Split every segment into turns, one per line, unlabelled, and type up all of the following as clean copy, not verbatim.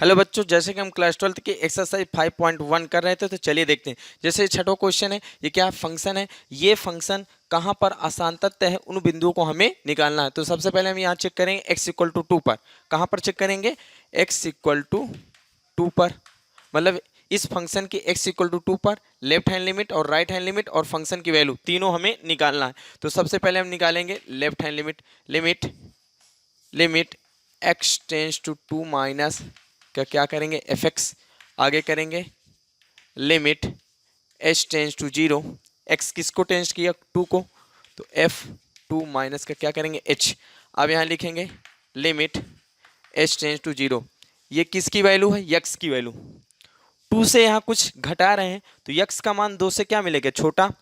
Hello बच्चों, जैसे कि हम क्लास 12 की एक्सरसाइज 5.1 कर रहे थे तो चलिए देखते हैं। जैसे छठो क्वेश्चन है, ये क्या फंक्शन है, ये फंक्शन कहाँ पर आसान तथ्य है, उन बिंदुओं को हमें निकालना है। तो सबसे पहले हम यहाँ चेक करेंगे x इक्वल टू 2 पर। कहाँ पर चेक करेंगे? x इक्वल टू 2 पर, मतलब इस फंक्शन की x इक्वल टू 2 पर लेफ्ट हैंड लिमिट और राइट हैंड लिमिट और फंक्शन की वैल्यू तीनों हमें निकालना है। तो सबसे पहले हम निकालेंगे left hand limit. Limit limit x tends to 2 minus का क्या करेंगे एफ एक्स, आगे करेंगे limit h tends to 0। x किसको टेंस किया? 2 को, तो f2 माइनस का क्या करेंगे h। अब यहाँ लिखेंगे लिमिट h टेंस टू 0। ये किसकी वैल्यू है? x की वैल्यू। 2 से यहाँ कुछ घटा रहे हैं तो x का मान 2 से क्या मिलेगा? छोटा।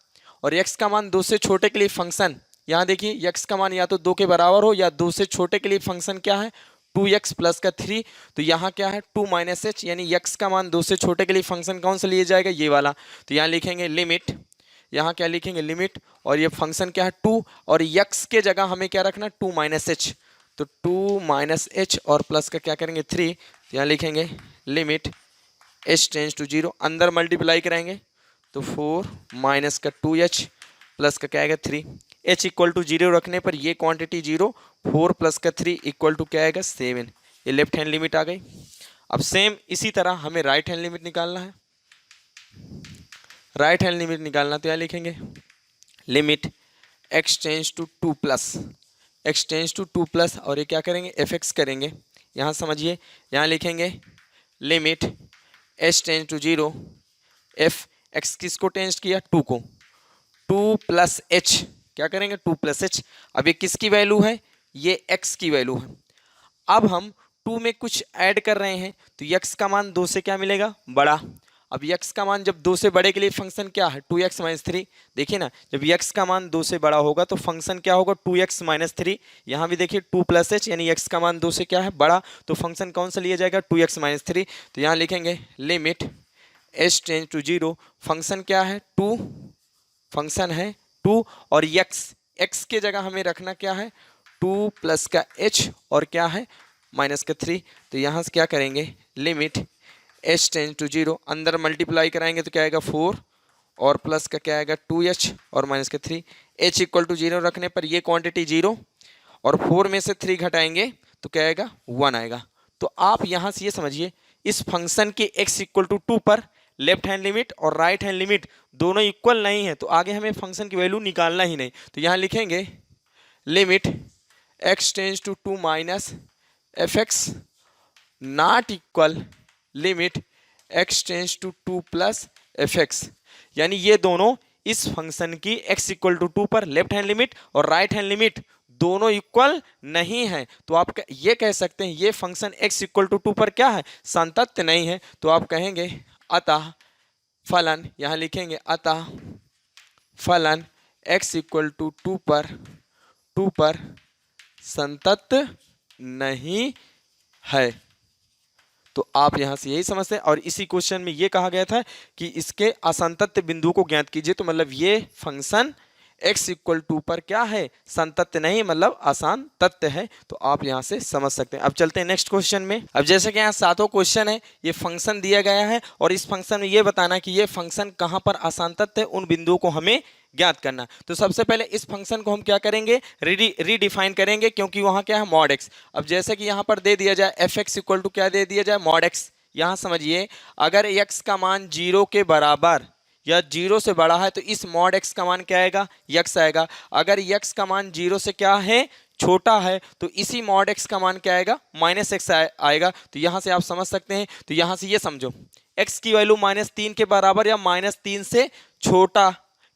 और x का मान 2 से छोटे के लिए फंक्शन, यहाँ देखिए x का मान या तो 2 के बराबर हो या 2 से छोटे के लिए फंक्शन क्या है? 2x प्लस का 3। तो यहाँ क्या है? 2 माइनस एच, यानी x का मान 2 से छोटे के लिए फंक्शन कौन सा लिए जाएगा? ये वाला। तो यहाँ लिखेंगे लिमिट, यहाँ क्या लिखेंगे? लिमिट, और ये फंक्शन क्या है? 2, और x के जगह हमें क्या रखना? 2 माइनस एच। तो 2 माइनस एच और प्लस का क्या करेंगे? 3। तो यहाँ लिखेंगे लिमिट h टेंस टू 0, अंदर मल्टीप्लाई कराएंगे तो 4 माइनस का 2h प्लस का क्या आएगा? 3। h इक्वल टू 0 रखने पर ये क्वांटिटी 0, 4 प्लस का 3 इक्वल टू क्या आएगा? 7। ये लेफ्ट हैंड लिमिट आ गई। अब सेम इसी तरह हमें राइट हैंड लिमिट निकालना है। राइट हैंड लिमिट निकालना तो यहाँ लिखेंगे limit x tends to 2 plus, x tends to 2 plus, और ये क्या करेंगे? एफ एक्स करेंगे। यहाँ समझिए, यहाँ लिखेंगे limit h tends to 0, f x किसको टेंस किया? 2 को, 2 प्लस एच, क्या करेंगे? 2 प्लस एच। अब ये किसकी वैल्यू है? ये x की वैल्यू है। अब हम 2 में कुछ ऐड कर रहे हैं तो x का मान 2 से क्या मिलेगा? बड़ा। अब x का मान जब 2 से बड़े के लिए फंक्शन क्या है? 2x minus 3। देखिए ना, जब x का मान 2 से बड़ा होगा तो फंक्शन क्या होगा? 2x minus 3। यहाँ भी देखिए 2 प्लस एच, यानी x का मान 2 से क्या है? बड़ा। तो फंक्शन कौन सा लिया जाएगा? 2x minus 3। तो यहाँ लिखेंगे limit h tends to 0, function क्या है? 2, फंक्शन है 2, और x के जगह हमें रखना क्या है? 2 प्लस का h और क्या है? माइनस का 3। तो यहाँ से क्या करेंगे? लिमिट h टेंस टू 0, अंदर मल्टीप्लाई कराएंगे तो क्या आएगा? 4, और प्लस का क्या आएगा? 2h और माइनस का 3। h इक्वल टू 0 रखने पर ये क्वांटिटी 0, और 4 में से 3 घटाएंगे तो क्या आएगा? 1 आएगा। तो आप यहाँ से ये समझिए, इस फंक्शन के x इक्वल टू 2 पर लेफ्ट हैंड लिमिट और राइट हैंड लिमिट दोनों इक्वल नहीं है, तो आगे हमें फंक्शन की वैल्यू निकालना ही नहीं। तो यहाँ लिखेंगे limit x tends to 2 minus f x not equal limit x tends to 2 plus f x, यानी ये दोनों इस फंक्शन की x इक्वल टू 2 पर लेफ्ट हैंड लिमिट और राइट हैंड लिमिट दोनों इक्वल नहीं है। तो आप ये कह सकते हैं ये फंक्शन x इक्वल टू 2 पर क्या है? संतत्य नहीं है। तो आप कहेंगे अतः फलन, यहाँ लिखेंगे अतः फलन x इक्वल टू 2 पर संतत्य नहीं है। तो आप यहाँ से यही समझते हैं, और इसी क्वेश्चन में ये कहा गया था कि इसके असंतत्य बिंदु को ज्ञात कीजिए। तो मतलब ये फंक्शन x इक्वल टू पर क्या है? संतत्य नहीं, मतलब आसान तत्य है। तो आप यहाँ से समझ सकते हैं। अब चलते हैं नेक्स्ट क्वेश्चन में। अब जैसे कि यहाँ सातों क्वेश्चन है, ये फंक्शन दिया गया है और इस फंक्शन में ये बताना कि ये फंक्शन कहाँ पर आसान तत्य है, उन बिंदुओं को हमें ज्ञात करना। तो सबसे पहले इस फंक्शन को हम क्या करेंगे? रीडिफाइन करेंगे, क्योंकि वहाँ क्या है? Mod x. अब जैसे कि यहाँ पर दे दिया जाए एफ एक्स इक्वल टू क्या दे दिया जाए? Mod x. यहाँ समझिए, अगर x का मान 0 के बराबर या 0 से बड़ा है तो इस मॉड x का मान क्या आएगा? x आएगा। अगर x का मान 0 से क्या है? छोटा है, तो इसी मॉड x का मान क्या आएगा? माइनस एक्स आएगा। तो यहाँ से आप समझ सकते हैं। तो यहाँ से ये समझो, x की वैल्यू -3 के बराबर या -3 से छोटा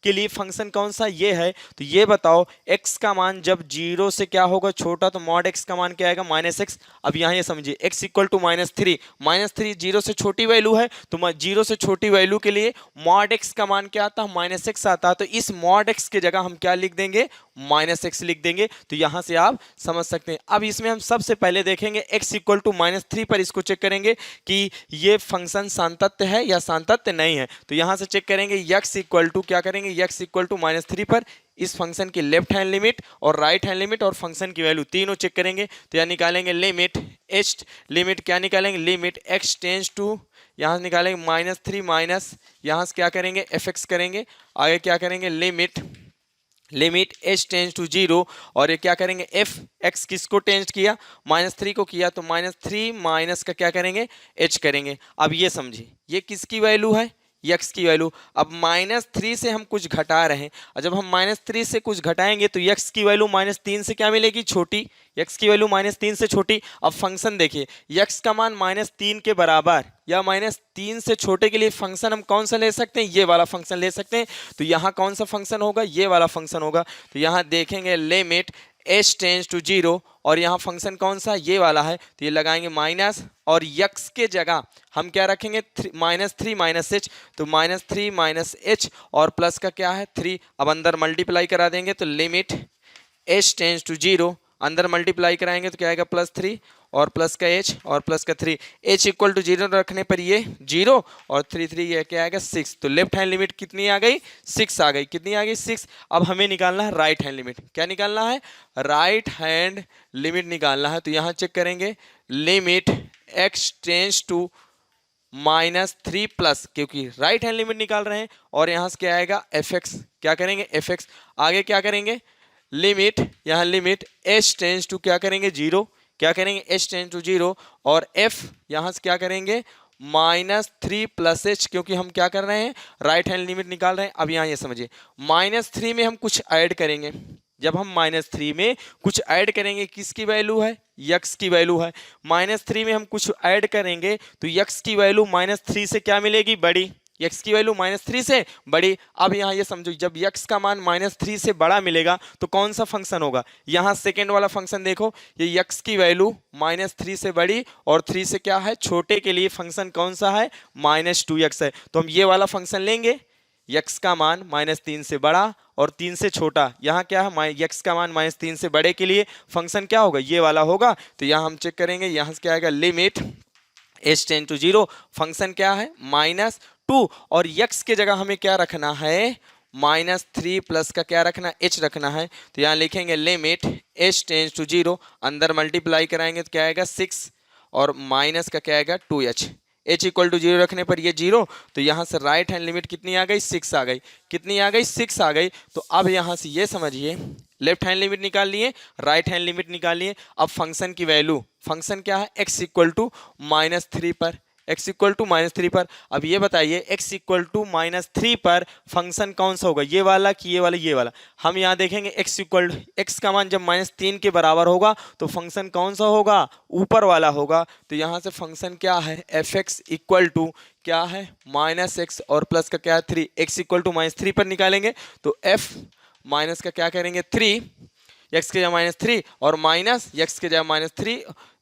के लिए फंक्शन कौन सा? ये है। तो ये बताओ x का मान जब 0 से क्या होगा? छोटा, तो मॉड x का मान क्या आएगा? -x। अब यहाँ ये समझिए x इक्वल टू -3, -3 0 से छोटी वैल्यू है, तो 0 से छोटी वैल्यू के लिए मॉड x का मान क्या आता है? -x आता है। तो इस मॉड x के जगह हम क्या लिख देंगे? -x लिख देंगे। तो यहाँ से आप समझ सकते हैं। अब इसमें हम सबसे पहले देखेंगे x इक्वल टू -3 पर, इसको चेक करेंगे कि ये फंक्शन संतत्य है या संतत्य नहीं है। तो यहाँ से चेक करेंगे x इक्वल टू क्या करेंगे? x इक्वल टू -3 पर इस फंक्शन की लेफ्ट हैंड लिमिट और राइट हैंड लिमिट और फंक्शन की वैल्यू तीनों चेक करेंगे। तो यहाँ निकालेंगे लिमिट एच, लिमिट क्या निकालेंगे, लिमिट एक्स टेंस टू, यहाँ निकालेंगे -3 माइनस, यहाँ से क्या करेंगे एफ एक्स करेंगे, आगे क्या करेंगे लिमिट एच टेंस टू 0, और ये क्या करेंगे एफ एक्स किसको टेंस किया, -3 को किया, तो -3 माइनस का क्या करेंगे एच करेंगे। अब ये समझिए ये किसकी वैल्यू है, यक्स की वैल्यू। अब -3 से हम कुछ घटा रहे हैं, और जब हम -3 से कुछ घटाएंगे तो यक्स की वैल्यू -3 से क्या मिलेगी, छोटी, यक्स की वैल्यू -3 से छोटी। अब फंक्शन देखिए, यक्स का मान -3 के बराबर या -3 से छोटे के लिए फंक्शन हम कौन सा ले सकते हैं, ये वाला फंक्शन ले सकते हैं। तो यहाँ कौन सा फंक्शन होगा, ये वाला फंक्शन होगा। तो यहाँ देखेंगे लिमिट एच टेंस टू 0, और यहाँ फंक्शन कौन सा, ये वाला है, तो ये लगाएंगे माइनस, और यक्स के जगह हम क्या रखेंगे -3 माइनस एच, तो -3 माइनस एच और प्लस का क्या है 3। अब अंदर मल्टीप्लाई करा देंगे तो लिमिट एच टेंस टू 0, अंदर मल्टीप्लाई कराएंगे तो क्या आएगा +3 और प्लस का एच और प्लस का 3, एच इक्वल टू 0 रखने पर ये 0 और 3 ये क्या आएगा 6। तो लेफ्ट हैंड लिमिट कितनी आ गई, 6 आ गई, कितनी आ गई 6। अब हमें निकालना है राइट हैंड लिमिट, क्या निकालना है, राइट हैंड लिमिट निकालना है। तो यहाँ चेक करेंगे limit x tends to -3 plus, क्योंकि राइट हैंड लिमिट निकाल रहे हैं, और यहाँ से क्या आएगा एफ एक्स, क्या करेंगे एफ एक्स, आगे क्या करेंगे लिमिट, यहाँ लिमिट एच टेंस टू क्या करेंगे 0, क्या करेंगे एच टेंस टू 0, और एफ यहाँ से क्या करेंगे -3 प्लस एच, क्योंकि हम क्या कर रहे हैं राइट हैंड लिमिट निकाल रहे हैं। अब यहाँ ये समझिए -3 में हम कुछ ऐड करेंगे, जब हम -3 में कुछ ऐड करेंगे किसकी वैल्यू है, यक्स की वैल्यू है। -3 में हम कुछ ऐड करेंगे तो यक्स की वैल्यू -3 से क्या मिलेगी, बड़ी, यक्स की वैल्यू -3 से बड़ी। अब यहाँ ये समझो जब यक्स का मान -3 से बड़ा मिलेगा तो कौन सा फंक्शन होगा, यहाँ सेकेंड वाला फंक्शन देखो, ये यक्स की वैल्यू -3 से बड़ी और 3 से क्या है छोटे के लिए फंक्शन कौन सा है -2x है। तो हम ये वाला फंक्शन लेंगे, यक्स का मान -3 से बड़ा और 3 से छोटा, यहाँ क्या है यक्स का मान -3 से बड़े के लिए फंक्शन क्या होगा, ये वाला होगा। तो यहाँ हम चेक करेंगे, यहाँ से क्या आएगा limit h tends to 0, function क्या है -2, और यक्स के जगह हमें क्या रखना है -3 प्लस का क्या रखना है एच रखना है। तो यहाँ लिखेंगे लिमिट एच टेंस टू 0, अंदर मल्टीप्लाई कराएंगे तो क्या आएगा 6, और माइनस का क्या आएगा 2h, h इक्वल टू 0 रखने पर ये 0। तो यहाँ से राइट हैंड लिमिट कितनी आ गई 6 आ गई, कितनी आ गई 6 आ गई। तो अब यहाँ से ये समझिए लेफ्ट हैंड लिमिट निकाल लिए, राइट हैंड लिमिट निकाल लिए। अब फंक्शन की वैल्यू, फंक्शन क्या है x इक्वल टू -3 पर, x इक्वल टू -3 पर। अब ये बताइए x इक्वल टू -3 पर फंक्शन कौन सा होगा, ये वाला कि ये वाला, ये वाला। हम यहाँ देखेंगे x इक्वल, x का मान जब -3 के बराबर होगा तो फंक्शन कौन सा होगा, ऊपर वाला होगा। तो यहाँ से फंक्शन क्या है एफ एक्स इक्वल टू क्या है -x और प्लस का क्या है 3, x इक्वल टू -3 पर निकालेंगे तो f माइनस का क्या करेंगे 3, x के जगह -3 और माइनस x के जगह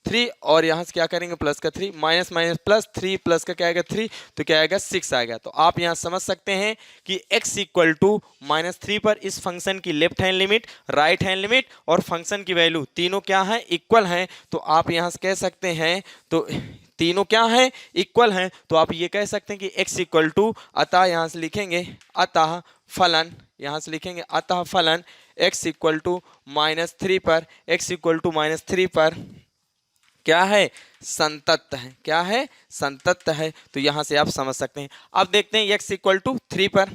-3 और यहाँ से क्या करेंगे प्लस का 3, माइनस माइनस प्लस 3 प्लस का क्या आएगा 3, तो क्या आएगा 6 आएगा। तो आप यहाँ समझ सकते हैं कि x इक्वल टू -3 पर इस फंक्शन की left hand limit, right hand limit और फंक्शन की वैल्यू तीनों क्या है इक्वल हैं। तो आप यहाँ से कह सकते हैं, तो तीनों क्या है इक्वल हैं। तो आप ये कह सकते हैं कि x इक्वल टू, अतः यहाँ से लिखेंगे अतः फलन, यहाँ से लिखेंगे अतः फलन x इक्वल टू -3 पर, x इक्वल टू -3 पर क्या है संतत है, क्या है संतत है। तो यहाँ से आप समझ सकते हैं। अब देखते हैं x इक्वल टू 3 पर।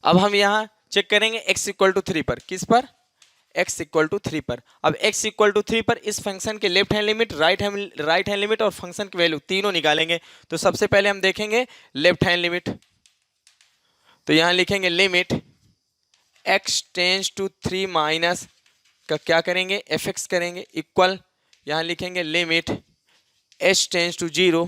अब हम यहाँ चेक करेंगे x इक्वल टू 3 पर, किस पर, x इक्वल टू 3 पर। अब x इक्वल टू 3 पर इस फंक्शन के left hand limit, right hand limit और फंक्शन की वैल्यू तीनों निकालेंगे। तो सबसे पहले हम देखेंगे लेफ्ट हैंड लिमिट। तो यहाँ लिखेंगे limit x tends to 3 minus का क्या करेंगे एफ एक्स करेंगे इक्वल, यहाँ लिखेंगे लिमिट h टेंस टू 0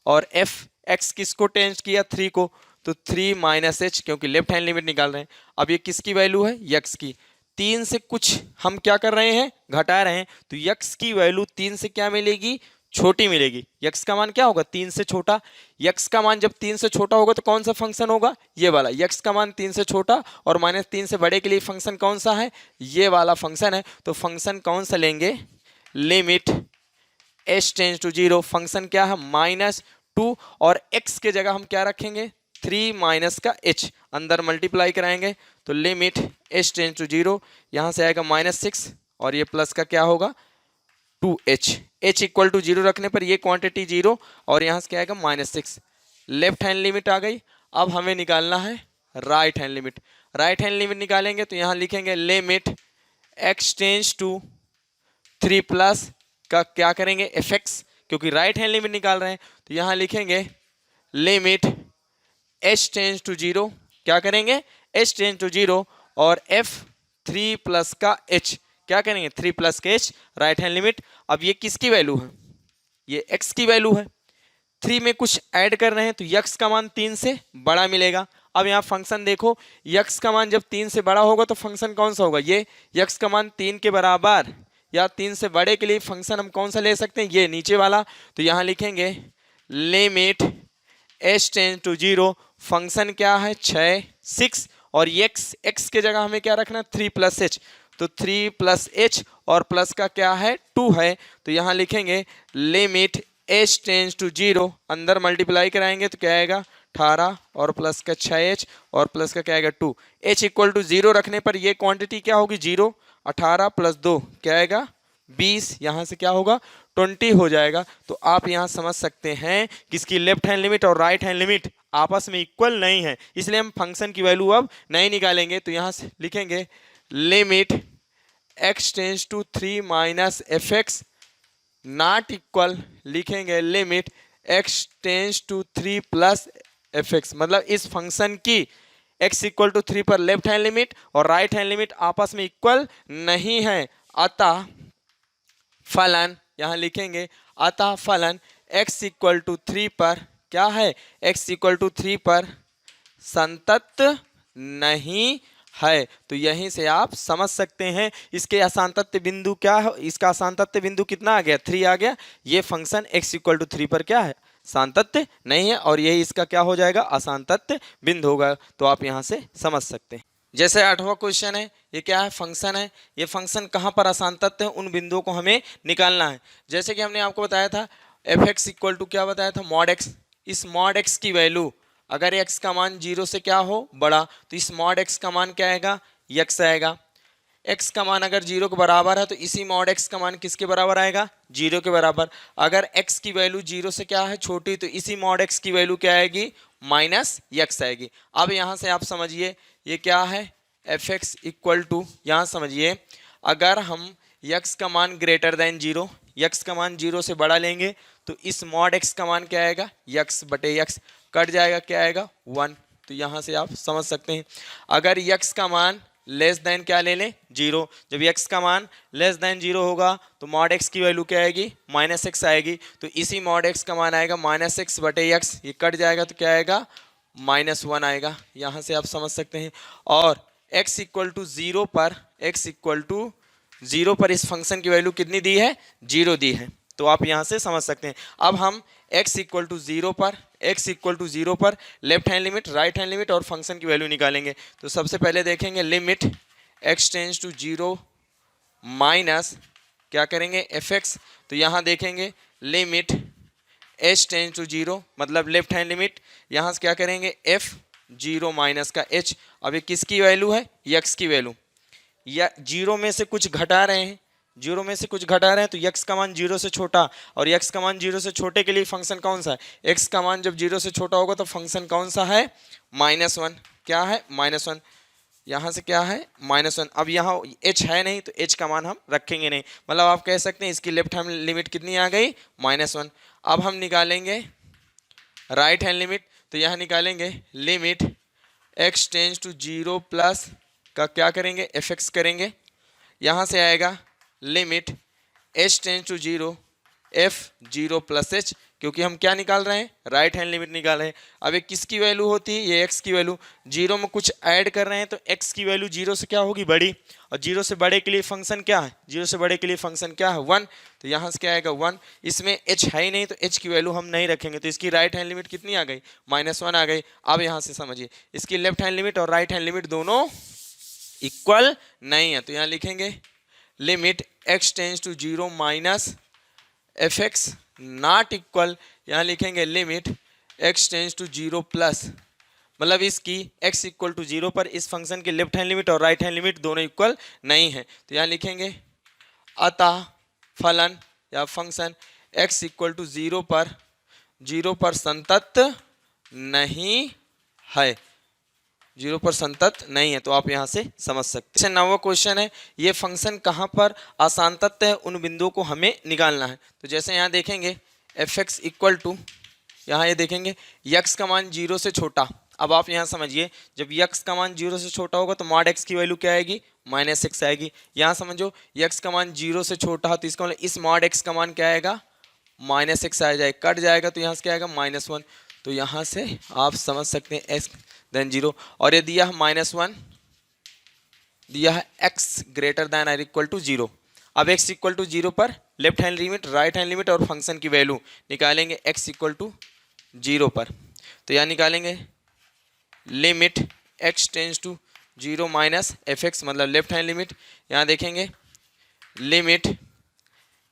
और f x किसको टेंस किया 3 को, तो 3 माइनस एच, क्योंकि लेफ्ट हैंड लिमिट निकाल रहे हैं। अब ये किसकी वैल्यू है x की, 3 से कुछ हम क्या कर रहे हैं घटा रहे हैं। तो x की वैल्यू 3 से क्या मिलेगी छोटी मिलेगी। x का मान क्या होगा 3 से छोटा, x का मान जब 3 से छोटा होगा तो कौन सा फंक्शन होगा ये वाला, x का मान 3 से छोटा और -3 से बड़े के लिए फंक्शन कौन सा है ये वाला फंक्शन है। तो फंक्शन कौन सा लेंगे limit h tends to 0, function क्या है -2 और x के जगह हम क्या रखेंगे 3 माइनस का h, अंदर मल्टीप्लाई कराएंगे तो लिमिट h टेंस टू 0, यहाँ से आएगा -6 और ये प्लस का क्या होगा 2h, h इक्वल टू 0 रखने पर ये क्वांटिटी 0 और यहाँ से क्या आएगा -6। लेफ्ट हैंड लिमिट आ गई। अब हमें निकालना है right hand limit. Right hand limit निकालेंगे तो यहाँ लिखेंगे limit x tends to 3 plus का क्या करेंगे fx, क्योंकि राइट हैंड लिमिट निकाल रहे हैं तो यहाँ लिखेंगे लिमिट h टेंस टू 0, क्या करेंगे h टेंस टू 0 और f 3 प्लस का h, क्या करेंगे 3 प्लस के h, राइट हैंड लिमिट। अब ये किसकी वैल्यू है, ये x की वैल्यू है। 3 में कुछ ऐड कर रहे हैं तो x का मान 3 से बड़ा मिलेगा। अब यहाँ फंक्शन देखो, x का मान जब 3 से बड़ा होगा तो फंक्शन कौन सा होगा, ये x का मान 3 के बराबर या 3 से बड़े के लिए फंक्शन हम कौन सा ले सकते हैं, ये नीचे वाला। तो यहाँ लिखेंगे limit h tends to 0, function क्या है 6 और x के जगह हमें क्या रखना 3 प्लस h, तो 3 प्लस h और प्लस का क्या है 2 है। तो यहाँ लिखेंगे लिमिट h टेंस टू 0, अंदर मल्टीप्लाई कराएंगे तो क्या आएगा 18 और प्लस का 6h और प्लस का क्या आएगा 2, h इक्वल टू 0 रखने पर ये क्वांटिटी क्या होगी 0, 18 प्लस 2 क्या आएगा 20, यहाँ से क्या होगा 20 हो जाएगा। तो आप यहाँ समझ सकते हैं कि इसकी लेफ्ट हैंड लिमिट और राइट हैंड लिमिट आपस में इक्वल नहीं है, इसलिए हम फंक्शन की वैल्यू अब नहीं निकालेंगे। तो यहाँ से लिखेंगे limit x tends to 3 minus fx not equal, लिखेंगे limit x tends to 3 plus fx, मतलब इस फंक्शन की x इक्वल टू 3 पर लेफ्ट हैंड लिमिट और राइट हैंड लिमिट आपस में इक्वल नहीं है। अतः फलन, यहाँ लिखेंगे अतः फलन x इक्वल टू 3 पर क्या है, x इक्वल टू 3 पर संतत नहीं है। तो यहीं से आप समझ सकते हैं इसके असांतत्य बिंदु क्या है, इसका असांतत्य बिंदु कितना आ गया 3 आ गया। ये फंक्शन x इक्वल टू 3 पर क्या है सांतत्य नहीं है और यही इसका क्या हो जाएगा असांतत्य बिंदु होगा। तो आप यहाँ से समझ सकते हैं। जैसे 8वां क्वेश्चन है, ये क्या है फंक्शन है, ये फंक्शन कहाँ पर असांतत्य है उन बिंदुओं को हमें निकालना है। जैसे कि हमने आपको बताया था f(x) इक्वल टू क्या बताया था मॉड x, इस मॉड x की वैल्यू अगर x का मान 0 से क्या हो बड़ा तो इस मॉड x का मान क्या आएगा x आएगा। x का मान अगर 0 के बराबर है तो इसी मॉड x का मान किसके बराबर आएगा 0 के बराबर। अगर x की वैल्यू 0 से क्या है छोटी तो इसी मॉड x की वैल्यू क्या आएगी -x आएगी। अब यहाँ से आप समझिए ये क्या है f(x) इक्वल टू, यहाँ समझिए अगर हम x का मान ग्रेटर देन 0, x का मान 0 से बड़ा लेंगे तो इस मॉड x का मान क्या आएगा x बटे x, कट जाएगा क्या आएगा 1। तो यहाँ से आप समझ सकते हैं अगर x का मान लेस देन क्या ले लें 0, जब x का मान लेस देन 0 होगा तो मॉड x की वैल्यू क्या आएगी -x आएगी। तो इसी मॉड x का मान आएगा -x बटे x, ये कट जाएगा तो क्या आएगा -1 आएगा। यहाँ से आप समझ सकते हैं। और x इक्वल टू 0 पर, x इक्वल टू 0 पर इस फंक्शन की वैल्यू कितनी दी है 0 दी है। तो आप यहाँ से समझ सकते हैं। अब हम x इक्वल टू 0 पर, x इक्वल टू 0 पर left hand limit right hand limit और फंक्शन की वैल्यू निकालेंगे। तो सबसे पहले देखेंगे limit x tends to 0 minus क्या करेंगे fx। तो यहाँ देखेंगे लिमिट h टेंस टू 0 मतलब लेफ्ट हैंड लिमिट, यहाँ से क्या करेंगे f 0 माइनस का h। अब ये किसकी वैल्यू है x की वैल्यू, या 0 में से कुछ घटा रहे हैं, 0 में से कुछ घटा रहे हैं तो x का मान 0 से छोटा, और x का मान 0 से छोटे के लिए फंक्शन कौन सा है, x का मान जब 0 से छोटा होगा तो फंक्शन कौन सा है -1, क्या है -1, यहाँ से क्या है -1। अब यहाँ h है नहीं तो h का मान हम रखेंगे नहीं, मतलब आप कह सकते हैं इसकी लेफ्ट हैंड लिमिट कितनी आ गई -1। अब हम निकालेंगे राइट हैंड लिमिट, तो यहाँ निकालेंगे limit x tends to 0 plus का क्या करेंगे fx करेंगे। यहाँ से आएगा limit h tends to 0 f 0 plus h, क्योंकि हम क्या निकाल रहे हैं राइट हैंड लिमिट निकाल रहे हैं। अब ये किसकी वैल्यू होती है ये x की वैल्यू, 0 में कुछ ऐड कर रहे हैं तो x की वैल्यू 0 से क्या होगी बड़ी, और 0 से बड़े के लिए फंक्शन क्या है 0 से बड़े के लिए फंक्शन क्या है 1। तो यहाँ से क्या आएगा 1, इसमें h है ही नहीं तो h की वैल्यू हम नहीं रखेंगे, तो इसकी राइट हैंड लिमिट कितनी आ गई -1 आ गई। अब यहाँ से समझिए इसकी लेफ्ट हैंड लिमिट और राइट हैंड लिमिट दोनों इक्वल नहीं है। तो यहाँ लिखेंगे limit x tends to 0 minus fx not equal, यहाँ लिखेंगे limit x tends to 0 plus मतलब इसकी x इक्वल टू 0 पर इस फंक्शन की लेफ्ट हैंड लिमिट और राइट हैंड लिमिट दोनों इक्वल नहीं है। तो यहाँ लिखेंगे अतः फलन या फंक्शन x इक्वल टू 0 पर संतत नहीं है, 0 पर संतत नहीं है। तो आप यहाँ से समझ सकते हैं। 9वां क्वेश्चन है, ये फंक्शन कहाँ पर असांतत्य है उन बिंदुओं को हमें निकालना है। तो जैसे यहाँ देखेंगे fx इक्वल टू, यहाँ ये देखेंगे x का मान 0 से छोटा। अब आप यहाँ समझिए, जब x का मान 0 से छोटा होगा तो मॉड x की वैल्यू क्या आएगी, -x आएगी। यहाँ समझो x का मान 0 से छोटा है तो इसका मतलब इस मॉड x का मान क्या आएगा, -x आ जाए, कट जाएगा तो यहाँ से क्या आएगा -1। तो यहाँ से आप समझ सकते हैं x देन 0। और ये दिया है -1, दिया है x ग्रेटर दैन और इक्वल टू 0। अब x इक्वल टू 0 पर left hand limit, right hand limit और फंक्शन की वैल्यू निकालेंगे x इक्वल टू 0 पर। तो यहाँ निकालेंगे limit x tends to 0 minus fx, मतलब लेफ्ट हैंड लिमिट। यहाँ देखेंगे limit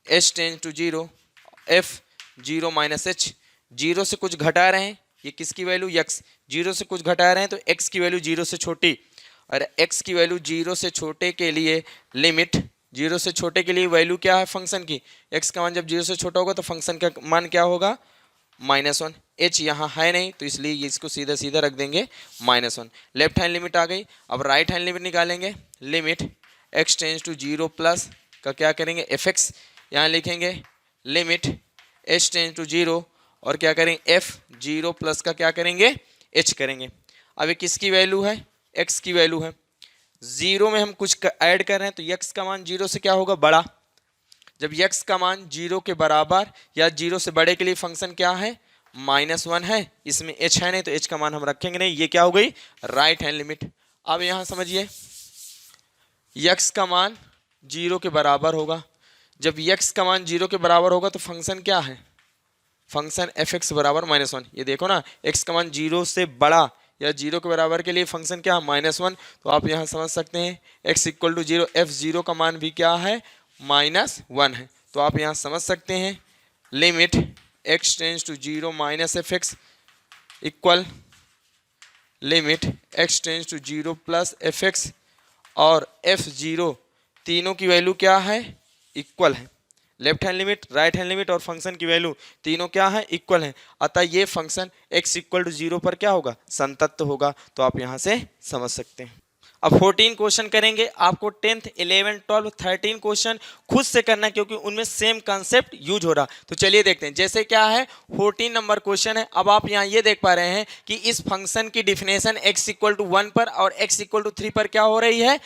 h tends to 0 f 0 minus h, 0 से कुछ घटा रहे हैं, ये किसकी वैल्यू x, 0 से कुछ घटा रहे हैं तो x की वैल्यू 0 से छोटी, और x की वैल्यू 0 से छोटे के लिए लिमिट, 0 से छोटे के लिए वैल्यू क्या है फंक्शन की, x का मान जब 0 से छोटा होगा तो फंक्शन का मान क्या होगा, -1। h यहाँ है नहीं तो इसलिए इसको सीधा सीधा रख देंगे -1। लेफ्ट हैंड लिमिट आ गई। अब राइट हैंड लिमिट निकालेंगे, limit x tends to 0 plus का क्या करेंगे fx, यहाँ लिखेंगे लिमिट h टेंस टू 0 और क्या करेंगे f 0 प्लस का क्या करेंगे h करेंगे। अब ये किसकी वैल्यू है, x की वैल्यू है। 0 में हम कुछ ऐड कर रहे हैं तो x का मान 0 से क्या होगा, बड़ा। जब x का मान 0 के बराबर या 0 से बड़े के लिए फंक्शन क्या है, -1 है, इसमें h है नहीं तो h का मान हम रखेंगे नहीं, ये क्या हो गई राइट हैंड लिमिट। अब यहाँ समझिए x का मान 0 के बराबर होगा, जब x का मान 0 के बराबर होगा तो फंक्शन क्या है, फंक्शन fx बराबर -1। ये देखो ना, x का मान 0 से बड़ा या 0 के बराबर के लिए फंक्शन क्या है, -1। तो आप यहाँ समझ सकते हैं x इक्वल टू 0, f0 का मान भी क्या है, -1 है। तो आप यहाँ समझ सकते हैं limit x tends to 0 minus fx equal limit x tends to 0 plus fx और f0 तीनों की वैल्यू क्या है, इक्वल है। Left hand limit, right hand limit और फंक्शन की वैल्यू तीनों क्या है, इक्वल है। अतः ये फंक्शन x इक्वल टू 0 पर क्या होगा, संतत होगा। तो आप यहाँ से समझ सकते हैं। अब 14 क्वेश्चन करेंगे, आपको 10th 11 12 13 क्वेश्चन खुद से करना है क्योंकि उनमें सेम कंसेप्ट यूज हो रहा। तो चलिए देखते हैं। जैसे क्या है 14 नंबर क्वेश्चन है। अब आप यहाँ ये देख पा रहे हैं कि इस फंक्शन की डिफिनेशन x इक्वल टू 1 पर और x इक्वल टू 3 पर क्या हो रही है,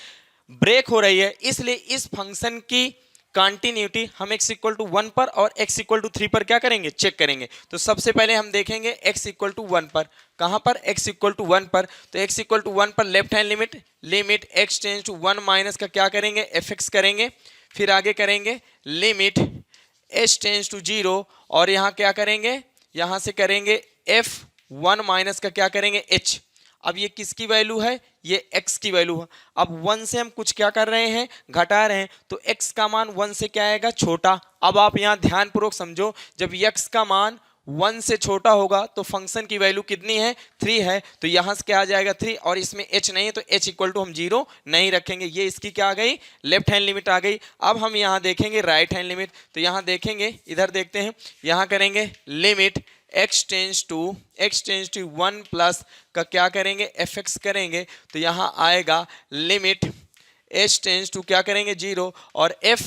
ब्रेक हो रही है। इसलिए इस फंक्शन की कंटिन्यूटी हम x इक्वल टू 1 पर और x इक्वल टू 3 पर क्या करेंगे, चेक करेंगे। तो सबसे पहले हम देखेंगे x इक्वल टू 1 पर, कहां पर, x इक्वल टू 1 पर। तो x इक्वल टू 1 पर left hand limit, limit x tends to 1 minus का क्या करेंगे, fx करेंगे। फिर आगे करेंगे लिमिट h टेंस टू 0 और यहाँ क्या करेंगे, यहाँ से करेंगे f1 माइनस का क्या करेंगे, h। अब ये किसकी वैल्यू है, ये x की वैल्यू है। अब 1 से हम कुछ क्या कर रहे हैं, घटा रहे हैं, तो x का मान 1 से क्या आएगा, छोटा। अब आप यहाँ ध्यानपूर्वक समझो, जब x का मान 1 से छोटा होगा तो फंक्शन की वैल्यू कितनी है, 3 है। तो यहाँ से क्या आ जाएगा 3 और इसमें h नहीं है तो h इक्वल टू हम 0 नहीं रखेंगे। ये इसकी क्या आ गई, लेफ्ट हैंड लिमिट आ गई। अब हम यहाँ देखेंगे राइट हैंड लिमिट। तो यहाँ देखेंगे, इधर देखते हैं, यहाँ करेंगे limit x tends to 1 plus का क्या करेंगे, fx करेंगे। तो यहाँ आएगा लिमिट h टेंस टू क्या करेंगे 0 और f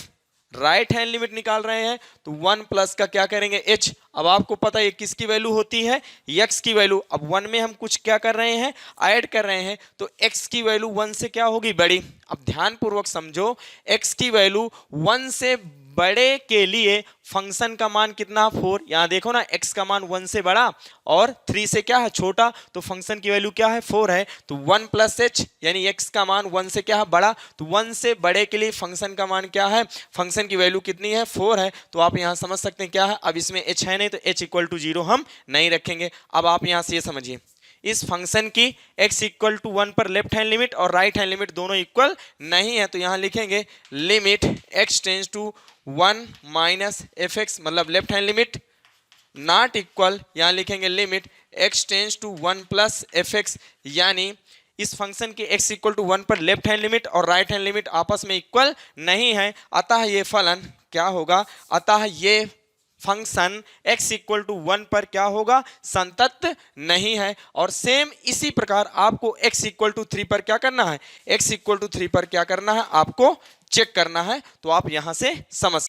राइट हैंड लिमिट निकाल रहे हैं तो 1 प्लस का क्या करेंगे h। अब आपको पता है किसकी वैल्यू होती है, x की वैल्यू। अब 1 में हम कुछ क्या कर रहे हैं, ऐड कर रहे हैं, तो x की वैल्यू 1 से क्या होगी, बड़ी। अब ध्यान पूर्वक समझो, x की वैल्यू 1 से बड़े के लिए फंक्शन का मान कितना, 4। यहाँ देखो ना, x का मान 1 से बड़ा और 3 से क्या है, छोटा, तो फंक्शन की वैल्यू क्या है, 4 है। तो 1 प्लस h यानी x का मान 1 से क्या है, बड़ा। तो 1 से बड़े के लिए फंक्शन का मान क्या है, फंक्शन की वैल्यू कितनी है, 4 है। तो आप यहाँ समझ सकते हैं क्या है। अब इसमें h है नहीं तो h इक्वल टू 0 हम नहीं रखेंगे। अब आप यहाँ से ये समझिए, इस फंक्शन की x इक्वल टू 1 पर लेफ्ट हैंड लिमिट और राइट हैंड लिमिट दोनों इक्वल नहीं है। तो यहाँ लिखेंगे limit x tends to 1 minus fx, मतलब left hand limit not equal. यहाँ लिखेंगे limit x tends to 1 plus f x, यानी इस फंक्शन के x इक्वल टू 1 पर लेफ्ट हैंड लिमिट और राइट हैंड लिमिट आपस में इक्वल नहीं है, अतः ये फलन क्या होगा, अतः ये फंक्शन x इक्वल टू 1 पर क्या होगा, संतत नहीं है। और सेम इसी प्रकार आपको x इक्वल टू 3 पर क्या करना है, x इक्वल टू 3 पर क्या करना है, आपको चेक करना है। तो आप यहां से समझ